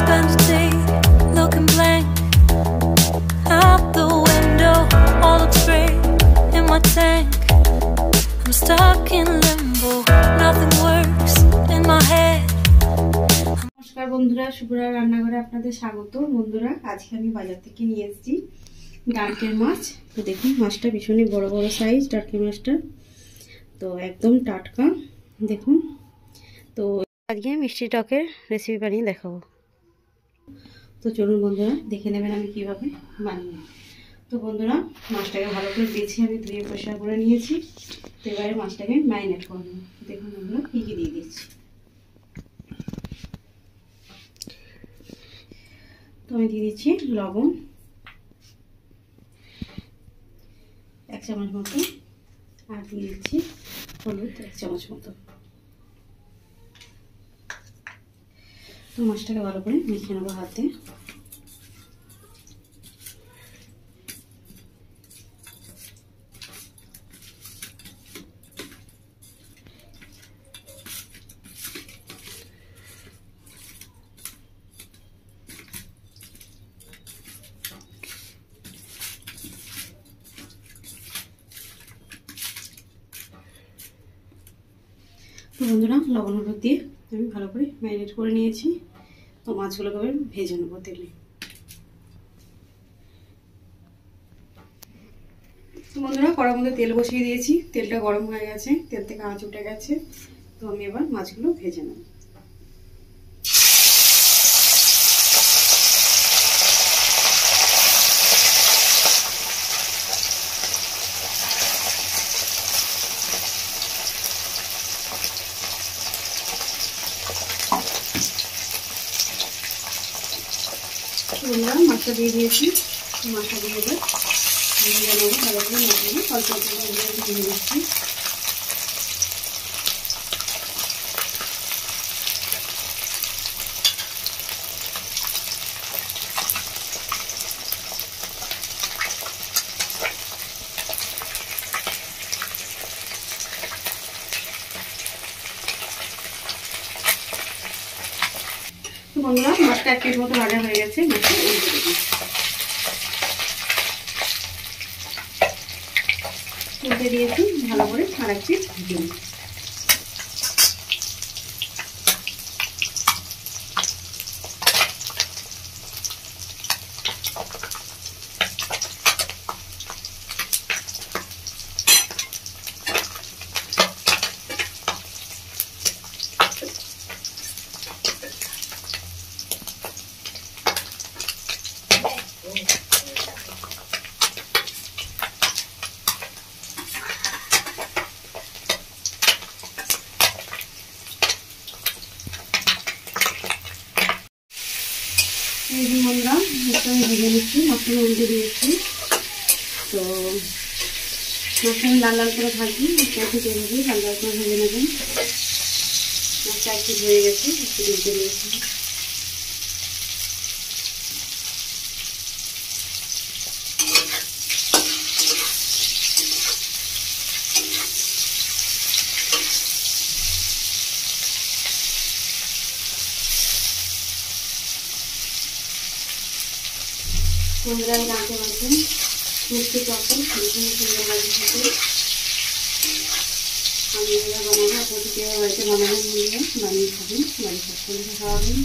spend a day looking blank out the window. All looks great in my tank. I'm stuck in limbo. Nothing works in my head. নমস্কার বন্ধুরা, শুভরা রান্নাঘরে আপনাদের স্বাগত। বন্ধুরা, আজকে আমি বাজার থেকে নিয়ে এসেছি ডার্কের মাছ। তো দেখুন, মাছটা ভীষণই বড় বড় সাইজ ডার্কের মাছটা, তো একদম টাটকা। দেখুন, তো আজকে মিষ্টি টকের রেসিপি বানিয়ে দেখাবো। তো চলুন বন্ধুরা, দেখে নেবেন আমি কিভাবে বানিয়ে। তো বন্ধুরা, মাছটাকে ভালো করে বেছে আমি ধুয়ে পরিষ্কার করে নিয়েছি। তো এবারে মাছটাকে ম্যারিনেট করে নেব। দেখুন বন্ধুরা, কী কী দিয়ে দিচ্ছি। তো আমি দিয়ে দিচ্ছি লবণ 1 চামচ মতো, আর দিয়ে দিচ্ছি হলুদ 1 চামচ মতো। তো মাছটাকে ভালো করে মেখে নেবো হাতে। তো বন্ধুরা, লবণ হলুদ দিয়ে আমি ভালো করে ম্যারিনেট করে নিয়েছি। তো মাছগুলোকে আমি ভেজে নেবো তেলে। তো বন্ধুরা, কড়ার মধ্যে তেল বসিয়ে দিয়েছি। তেলটা গরম হয়ে গেছে, তেল থেকে আঁচ উঠে গেছে। তো আমি এবার মাছগুলো ভেজে নেব। বন্ধুরা, মাছটা দিয়ে দিয়েছি। মাছটা দিয়ে এবার ভেজে নেবো ভালো করে। মাছগুলো অল্প অল্প করে দিয়ে দিচ্ছি। বন্ধুরা, মাছটা 1 মিনিট মতো ভাজা হয়ে গেছে। মাছটা উল্টে দিয়েছি ভালো করে, আর একটু ভেজে নিই। বন্ধুরা, মাছটা আমি ভেজে নিচ্ছি। মাছটা উল্টে দিয়েছি। তো মাছটা আমি লাল লাল করে ভাজি, একটু তেল দিয়ে লাল লাল করে ভেজে নেবেন। মাছটা একটু হয়ে গেছে, একটু উল্টে দিয়েছি। বন্ধুরা, আমি জানতে পারছেন মিষ্টি টক ভীষণ সুন্দর লাগে খেতে। আমি এবার বানাবো, আপনাদের কেউ বাড়িতে বানাবেন, বন্ধুরা বানিয়ে খাবেন, বাড়ির সবসময় খাওয়াবেন।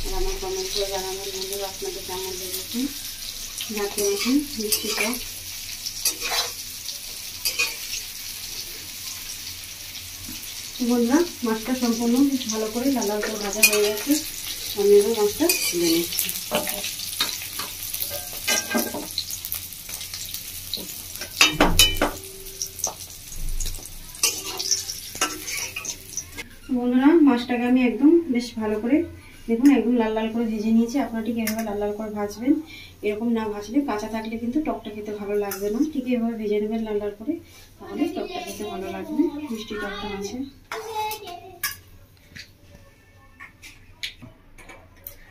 আর আমার কমেন্ট করে জানাবেন বন্ধুরা আপনাদের কেমন লেগেছে। জানতে পারছেন মিষ্টি টক। বন্ধুরা, মাছটা সম্পূর্ণ ভালো করে লাল লাল করে ভাজা হয়ে গেছে। আমি এবার মাছটা তুলে নিচ্ছি। বন্ধুরা, মাছটাকে আমি একদম বেশ ভালো করে দেখুন একদম লাল লাল করে ভেজে নিয়েছি। আপনারা ঠিক এভাবে লাল লাল করে ভাজবেন। এরকম না ভাজলে কাঁচা থাকলে কিন্তু টকটা খেতে ভালো লাগবে না। ঠিক এভাবে ভেজে নেবেন লাল লাল করে, তাহলে টকটা খেতে ভালো লাগবে, মিষ্টি টকটা আছে।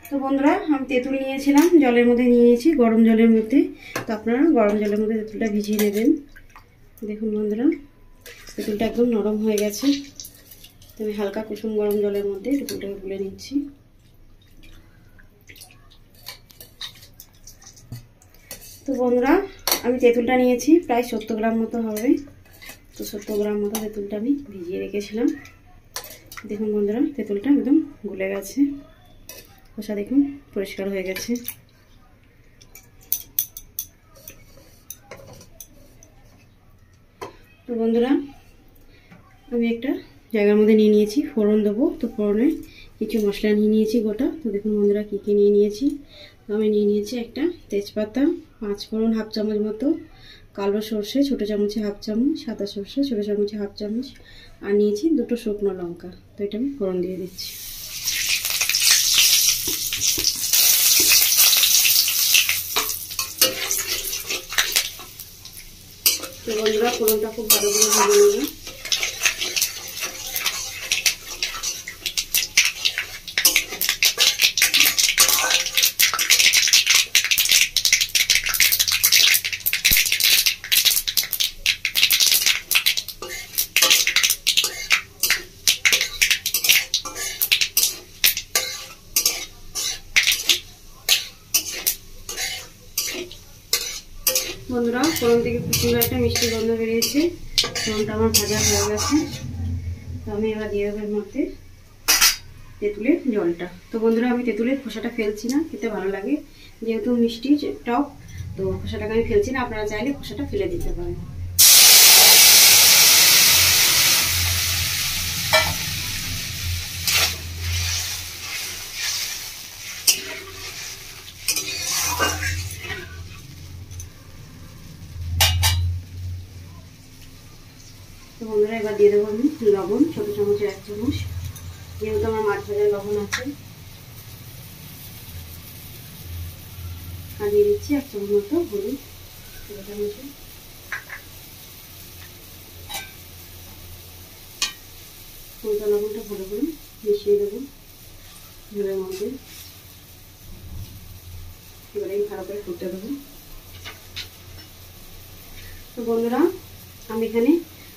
তো বন্ধুরা, আমি তেঁতুল নিয়েছিলাম, জলের মধ্যে নিয়েছি, গরম জলের মধ্যে। তো আপনারা গরম জলের মধ্যে তেঁতুলটা ভিজিয়ে নেবেন। দেখুন বন্ধুরা, তেঁতুলটা একদম নরম হয়ে গেছে। আমি হালকা কুসুম গরম জলের মধ্যে তেঁতুলটাকে গুলে নিচ্ছি। তো বন্ধুরা আমি তেঁতুলটা নিয়েছি প্রায় 70 গ্রাম মতো হবে। তো 70 গ্রাম মতো তেঁতুলটা আমি ভিজিয়ে রেখেছিলাম। দেখুন বন্ধুরা তেঁতুলটা একদম গলে গেছে, খোসা দেখুন পরিষ্কার হয়ে গেছে। তো বন্ধুরা আমি একটা জায়গার মধ্যে নিয়ে নিয়েছি, ফোড়ন দেবো। তো ফোড়নে কিছু মশলা নিয়ে নিয়েছি গোটা। তো দেখুন বন্ধুরা কী কী নিয়ে নিয়েছি। তো আমি নিয়ে নিয়েছি একটা তেজপাতা, 5 ফোড়ন 1/2 চামচ মতো, কালো সর্ষে ছোটো চামচে 1/2 চামচ, সাদা সর্ষে ছোটো চামচে 1/2 চামচ, আর নিয়েছি 2টো শুকনো লঙ্কা। তো এটা আমি ফোড়ন দিয়ে দিচ্ছি। তো বন্ধুরা ফোড়নটা খুব ভালো করে ভেজে নেব। বন্ধুরা ফোড়ন থেকে খুব সুন্দর একটা মিষ্টি গন্ধ বেরিয়েছে। ফোড়নটা আমার ভাজা হয়ে গেছে। তো আমি এবার দিয়ে দেবো এর মধ্যে তেঁতুলের জলটা। তো বন্ধুরা আমি তেঁতুলের খোসাটা ফেলছি না, খেতে ভালো লাগে যেহেতু মিষ্টি টক। তো খোসাটাকে আমি ফেলছি না, আপনারা চাইলে খোসাটা ফেলে দিতে পারেন। তো বন্ধুরা এবার দিয়ে দেবো আমি লবণ, ছোটো চামচের 1 চামচ, যেহেতু আমার মাছ ভাজার লবণ আছে। আর দিয়ে দিচ্ছি 1 চামচ মতো হলুদ, ছোটো চামচে। হলুদ লবণটা ভালো করে মিশিয়ে দেবো ঝোলের মধ্যে। এবারে ভালো করে ফুটতে দেবো। তো বন্ধুরা আমি এখানে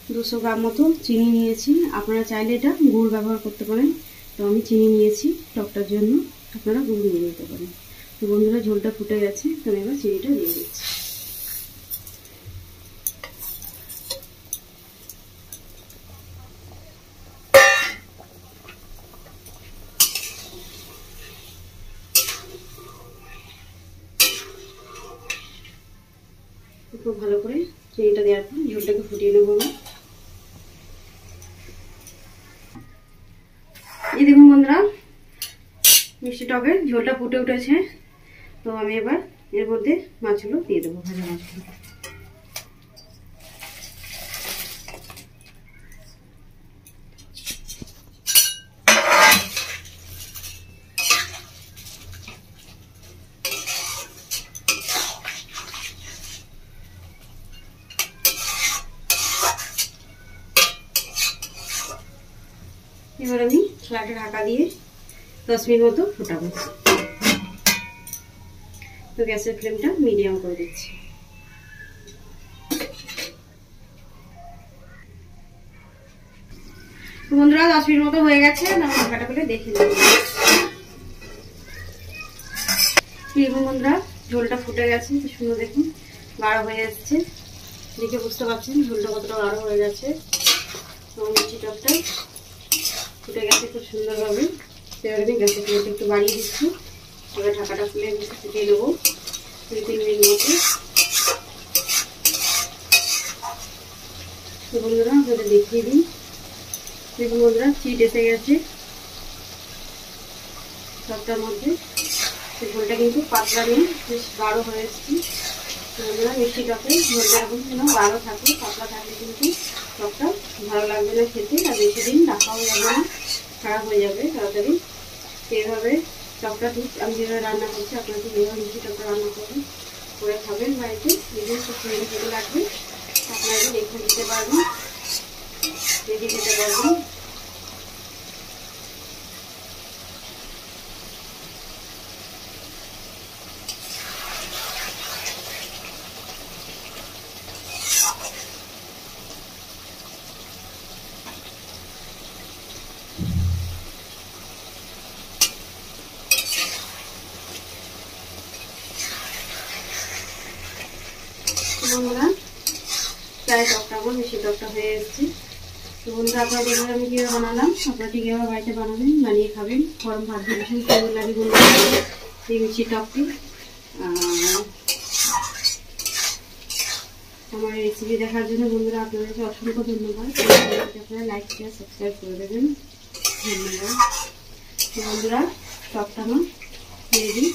200 গ্রাম মতো চিনি নিয়েছি। আপনারা চাইলে এটা গুড় ব্যবহার করতে পারেন। তো আমি চিনি নিয়েছি টকটার জন্য, আপনারা গুড় নিয়ে নিতে পারেন। তো বন্ধুরা ঝোলটা ফুটে গেছে, তো আমি এবার চিনিটা দিয়ে দিচ্ছি। খুব ভালো করে চিনিটা দেওয়ার পর ঝোলটাকে ফুটিয়ে নেবো আমি। এই দেখুন বন্ধুরা মিষ্টি টকের ঝোলটা ফুটে উঠেছে। তো আমি এবার এর মধ্যে মাছগুলো দিয়ে দেবো, ভাজা মাছগুলো। এবার আমি কড়াইটা ঢাকা দিয়ে 10 মিনিট মতো ফোটাবো। তো গ্যাসের ফ্লেমটা মিডিয়াম করে দিচ্ছি। তো বন্ধুরা 10 মিনিট মতো হয়ে গেছে, আমি ঢাকাটা খুলে দেখে নেব। দেখুন বন্ধুরা ঝোলটা ফুটে গেছে, তো সুন্দর দেখুন গাঢ় হয়ে যাচ্ছে। দেখে বুঝতে পারছেন ঝোলটা কতটা গাঢ় হয়ে গেছে। মিষ্টি টকটা ফুটে গেছে খুব সুন্দরভাবে। এবার আমি গ্যাসের ফ্লেমটা একটু বাড়িয়ে দিচ্ছি। এবার ঢাকাটা খুলে ফুটিয়ে দেবো 2-3 মিনিট মতো। তো বন্ধুরা আপনাদের দেখিয়ে দিই। দেখুন বন্ধুরা চিট এসে গেছে টকটার মধ্যে। ঝোলটা কিন্তু পাতলা নেই, বেশ গাঢ় হয়ে এসেছে। বন্ধুরা মিষ্টি টকে ঝোলটা এরকম যেন গাঢ় থাকে, পাতলা থাকলে কিন্তু টকটা ভালো লাগবে না খেতে, আর বেশি দিন রাখাও যাবে না, খারাপ হয়ে যাবে তাড়াতাড়ি। এইভাবে টকটা ঠিক আমি যেভাবে রান্না করছি আপনারা ঠিক এইভাবে মিষ্টি টকটা রান্না করে খাবেন বাড়িতে। দেখুন খুব সুন্দর খেতে লাগবে। আপনারা রেখে দিতে পারবেন, রেখে দিতে পারবেন। বন্ধুরা প্রায় টকটা আমার বেশি টকটা হয়ে এসেছে। তো বন্ধুরা আপনারা দেখবেন আমি কীভাবে বানালাম, আপনারা ঠিক এভাবে বাড়িতে বানাবেন, বানিয়ে খাবেন। গরম ভাত দিয়ে ভীষণ সুন্দর লাগে বন্ধুরা এই মিষ্টি টকটি। আমার রেসিপি দেখার জন্য বন্ধুরা আপনাদেরকে অসংখ্য ধন্যবাদ। আপনারা লাইক শেয়ার সাবস্ক্রাইব করে দেবেন, ধন্যবাদ। বন্ধুরা টকটা আমার রেডি,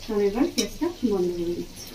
আমি এবার গ্যাসটা বন্ধ করে দিচ্ছি।